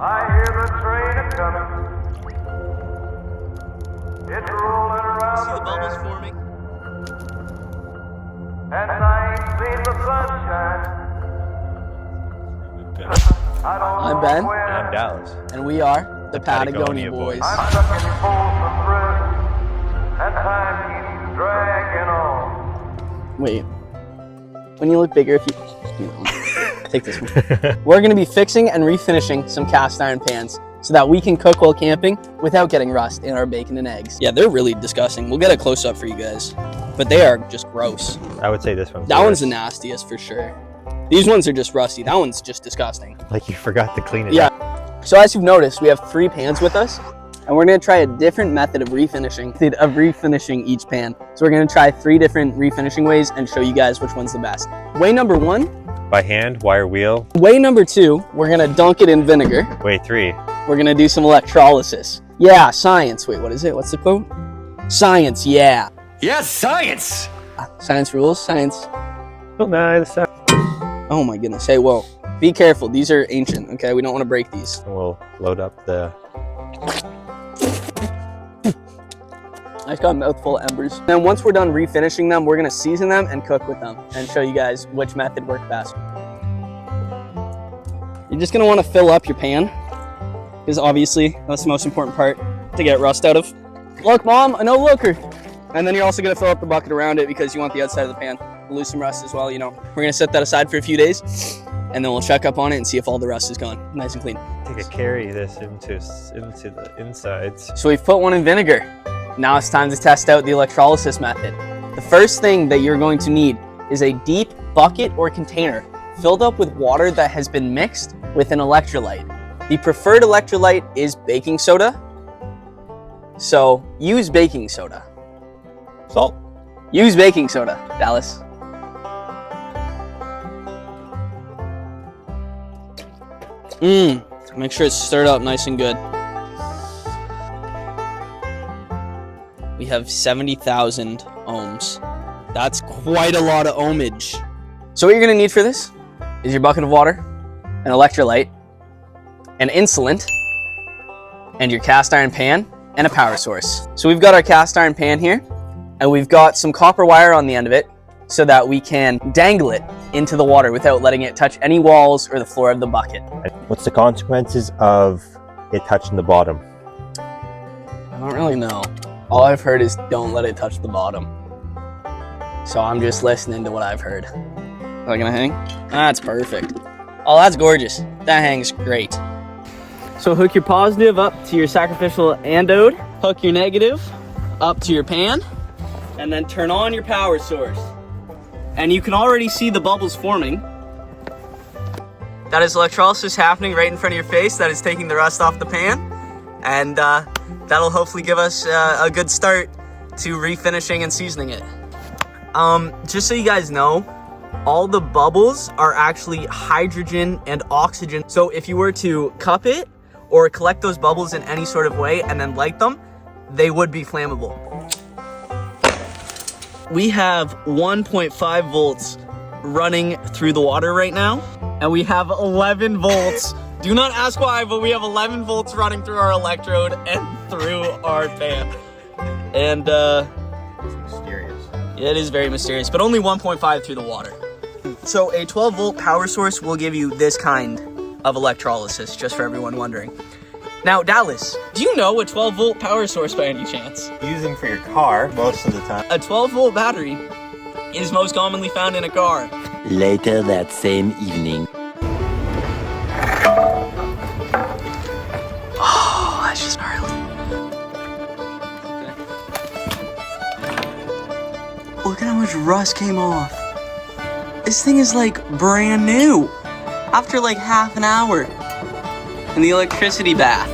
I hear the train a-coming. It's rolling around See the bubbles forming? and I ain't seen the sunshine. I'm Ben, And I'm Dallas. and we are the Patagonia Boys. I'm stuck in Folsom prison, and time keeps dragging on. Wait, when you look bigger, if you take this one. We're going to be fixing and refinishing some cast iron pans so that we can cook while camping without getting rust in our bacon and eggs. Yeah, they're really disgusting. We'll get a close up for you guys, but they are just gross. I would say this one's That one's the nastiest for sure. These ones are just rusty. That one's just disgusting. like you forgot to clean it up. Yeah. So as you've noticed, we have 3 pans with us, and we're going to try a different method of refinishing each pan. So we're going to try 3 different refinishing ways and show you guys which one's the best. Way number 1. By hand, wire wheel. Way number 2, we're gonna dunk it in vinegar. Way 3. We're gonna do some electrolysis. Yeah, science. Wait, what is it? What's the quote? Science, yeah. Yes, science! Science rules, science. Well, nice. Oh my goodness. Hey, whoa. Be careful. These are ancient, okay? We don't want to break these. We'll load up the... I just got a mouthful of embers. Then once we're done refinishing them, we're gonna season them and cook with them and show you guys which method worked best. You're just gonna wanna fill up your pan, because obviously that's the most important part to get rust out of. Look, Mom, I know looker. And then you're also gonna fill up the bucket around it because you want the outside of the pan to lose some rust as well, you know. We're gonna set that aside for a few days, and then we'll check up on it and see if all the rust is gone, nice and clean. Take a carry this into the insides. So we've put one in vinegar. Now it's time to test out the electrolysis method. The first thing that you're going to need is a deep bucket or container filled up with water that has been mixed with an electrolyte. The preferred electrolyte is baking soda. So use baking soda. Salt. Use baking soda, Dallas. Make sure it's stirred up nice and good. We have 70,000 ohms. That's quite a lot of ohmage. So what you're gonna need for this is your bucket of water, an electrolyte, an insulant, and your cast iron pan, and a power source. So we've got our cast iron pan here, and we've got some copper wire on the end of it so that we can dangle it into the water without letting it touch any walls or the floor of the bucket. What's the consequences of it touching the bottom? I don't really know. All I've heard is don't let it touch the bottom. So I'm just listening to what I've heard. Is that gonna hang? That's perfect. Oh, that's gorgeous. That hangs great. So hook your positive up to your sacrificial anode, hook your negative up to your pan, and then turn on your power source. And you can already see the bubbles forming. That is electrolysis happening right in front of your face. That is taking the rust off the pan. And that'll hopefully give us a good start to refinishing and seasoning it. Just so you guys know, all the bubbles are actually hydrogen and oxygen. So if you were to cup it or collect those bubbles in any sort of way and then light them, they would be flammable. We have 1.5 volts running through the water right now, and we have 11 volts. Do not ask why, but we have 11 volts running through our electrode and through our pan. And It's mysterious. it is very mysterious, but only 1.5 through the water. So a 12 volt power source will give you this kind of electrolysis, just for everyone wondering. Now, Dallas, do you know a 12 volt power source by any chance? Using for your car most of the time. A 12 volt battery is most commonly found in a car. Later that same evening. Oh, that's just gnarly. Look at how much rust came off. This thing is like brand new after like half an hour in the electricity bath.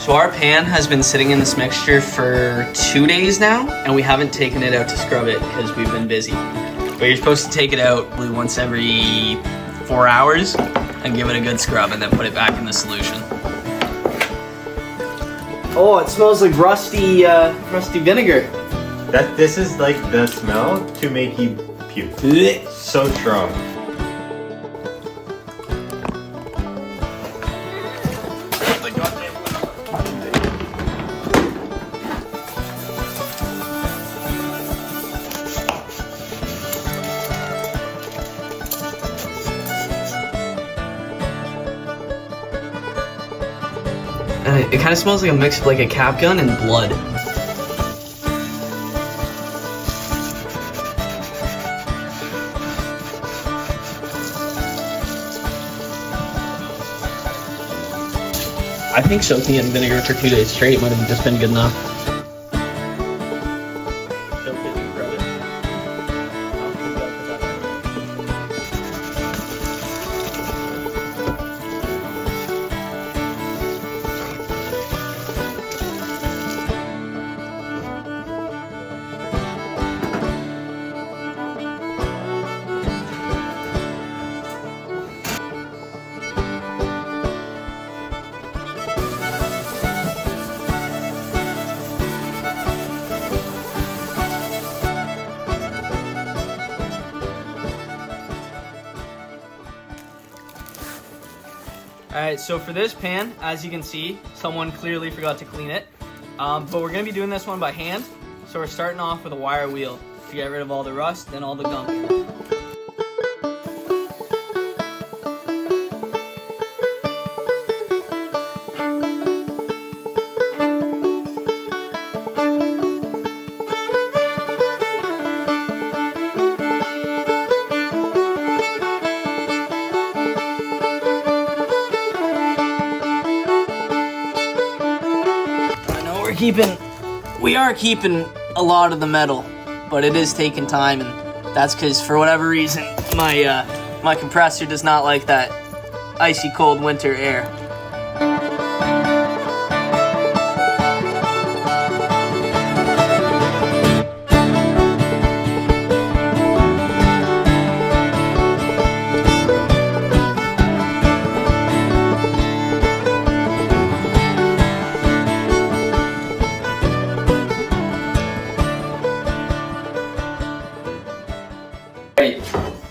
So our pan has been sitting in this mixture for 2 days now, and we haven't taken it out to scrub it because we've been busy. But you're supposed to take it out once every 4 hours and give it a good scrub and then put it back in the solution. Oh, it smells like rusty vinegar. This is like the smell to make you puke. So strong. It kind of smells like a mix of like a cap gun and blood. I think soaking it in vinegar for 2 days straight would have just been good enough. Alright, so for this pan, as you can see, someone clearly forgot to clean it. But we're going to be doing this one by hand. So we're starting off with a wire wheel to get rid of all the rust and all the gunk. We are keeping a lot of the metal, but it is taking time, and that's because for whatever reason my compressor does not like that icy cold winter air.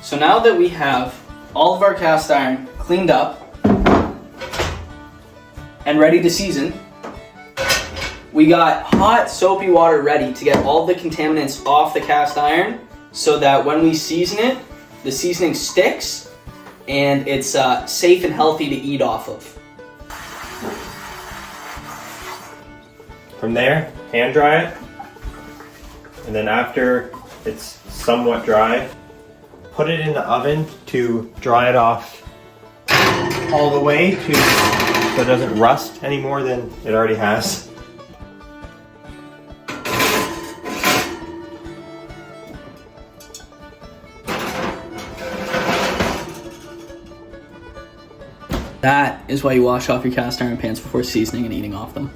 So now that we have all of our cast iron cleaned up and ready to season, we got hot soapy water ready to get all the contaminants off the cast iron so that when we season it, the seasoning sticks and it's safe and healthy to eat off of. From there, hand dry it. And then after it's somewhat dry, put it in the oven to dry it off all the way so it doesn't rust any more than it already has. That is why you wash off your cast iron pans before seasoning and eating off them.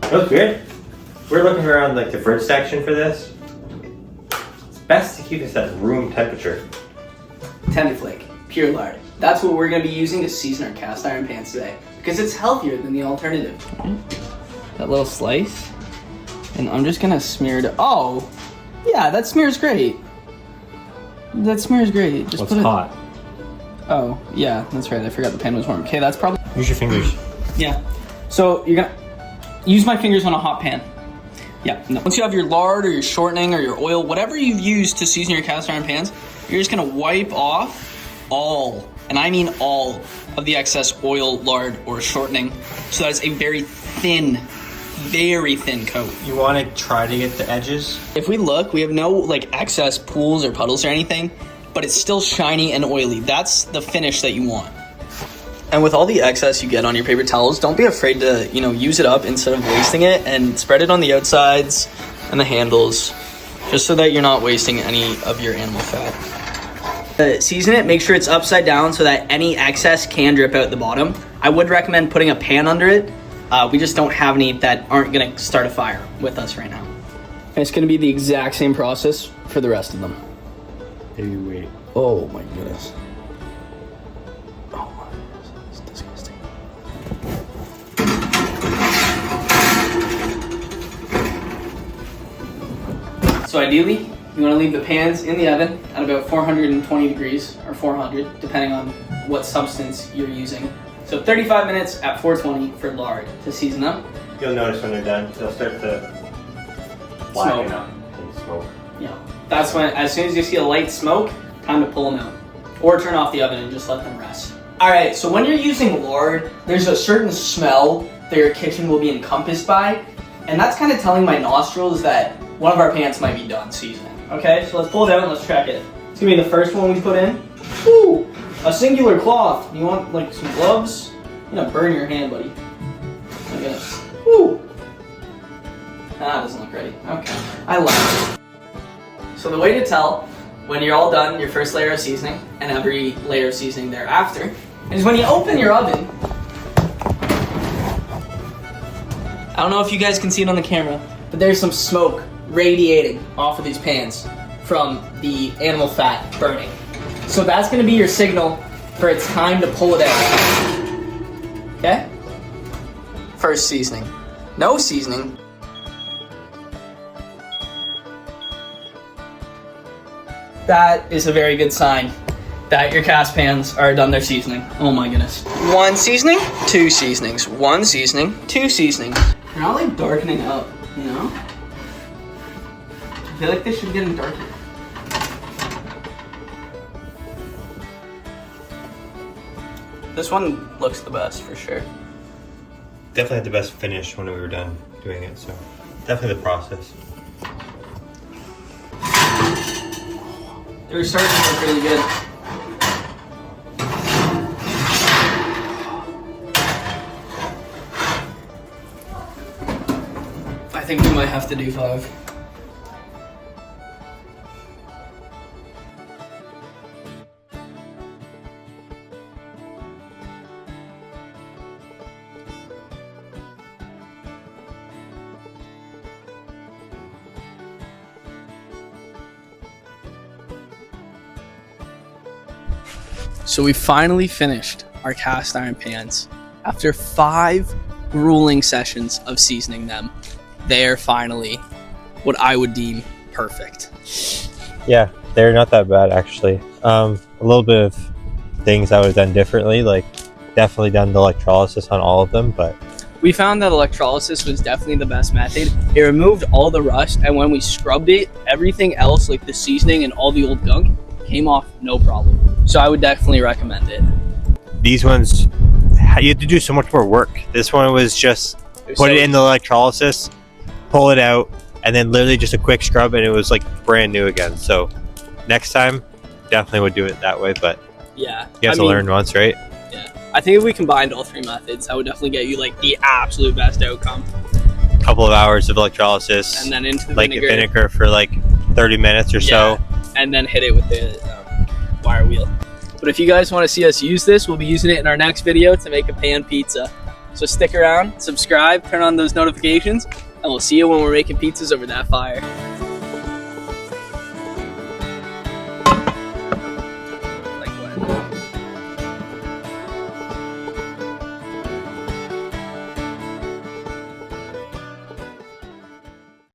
That's weird. We're looking around like the fridge section for this. It's best to keep this at room temperature. Tender flake, pure lard. That's what we're going to be using to season our cast iron pans today because it's healthier than the alternative. That little slice, and I'm just going to smear it. Oh, yeah, that smears great. That smears great. Just What's put it. hot? Oh, yeah, that's right. I forgot the pan was warm. Okay, that's probably. Use your fingers. Yeah. So you're going to use my fingers on a hot pan. Yeah, no. Once you have your lard or your shortening or your oil, whatever you've used to season your cast iron pans, you're just gonna wipe off all, and I mean all, of the excess oil, lard, or shortening, so that it's a very thin coat. You want to try to get the edges? If we look, we have no like excess pools or puddles or anything, but it's still shiny and oily. That's the finish that you want. And with all the excess you get on your paper towels, don't be afraid to, use it up instead of wasting it, and spread it on the outsides and the handles, just so that you're not wasting any of your animal fat. Season it, make sure it's upside down so that any excess can drip out the bottom. I would recommend putting a pan under it. We just don't have any that aren't gonna start a fire with us right now. And it's gonna be the exact same process for the rest of them. Maybe wait. Oh my goodness. Oh my goodness, it's disgusting. So ideally, you want to leave the pans in the oven at about 420 degrees or 400, depending on what substance you're using. So 35 minutes at 420 for lard to season them. You'll notice when they're done, they'll start to blacken up and smoke. Yeah, that's when, as soon as you see a light smoke, time to pull them out. Or turn off the oven and just let them rest. All right, so when you're using lard, there's a certain smell that your kitchen will be encompassed by, and that's kind of telling my nostrils that one of our pans might be done seasoning. Okay, so let's pull it out and let's check it. It's gonna be the first one we put in. Ooh, a singular cloth. You want like some gloves? You're gonna burn your hand, buddy. Oh my goodness. Ooh. Ah, doesn't look ready. Okay, I like it. So the way to tell when you're all done, your first layer of seasoning, and every layer of seasoning thereafter, is when you open your oven. I don't know if you guys can see it on the camera, but there's some smoke radiating off of these pans from the animal fat burning. So that's gonna be your signal for it's time to pull it out. Okay? First seasoning. No seasoning. That is a very good sign that your cast pans are done their seasoning. Oh my goodness. One seasoning, two seasonings. One seasoning, two seasonings. They're not like darkening up, you know? I feel like they should be getting darker. This one looks the best for sure. Definitely had the best finish when we were done doing it, so definitely the process. They were starting to look really good. I think we might have to do 5. So we finally finished our cast iron pans. After 5 grueling sessions of seasoning them, they are finally what I would deem perfect. Yeah, they're not that bad actually. A little bit of things I would have done differently, like definitely done the electrolysis on all of them, but We found that electrolysis was definitely the best method. It removed all the rust, and when we scrubbed it, everything else, like the seasoning and all the old gunk, came off no problem. So I would definitely recommend it. these ones, you have to do so much more work. This one was just put it in the electrolysis, pull it out, and then literally just a quick scrub, and it was like brand new again. So next time, definitely would do it that way, but yeah, you have to learn once, right? Yeah, I think if we combined all 3 methods, that would definitely get you like the absolute best outcome. Couple of hours of electrolysis, And then into the like vinegar. vinegar for like 30 minutes or so. And then hit it with the wire wheel. But if you guys want to see us use this, we'll be using it in our next video to make a pan pizza. So stick around, subscribe, turn on those notifications, and we'll see you when we're making pizzas over that fire.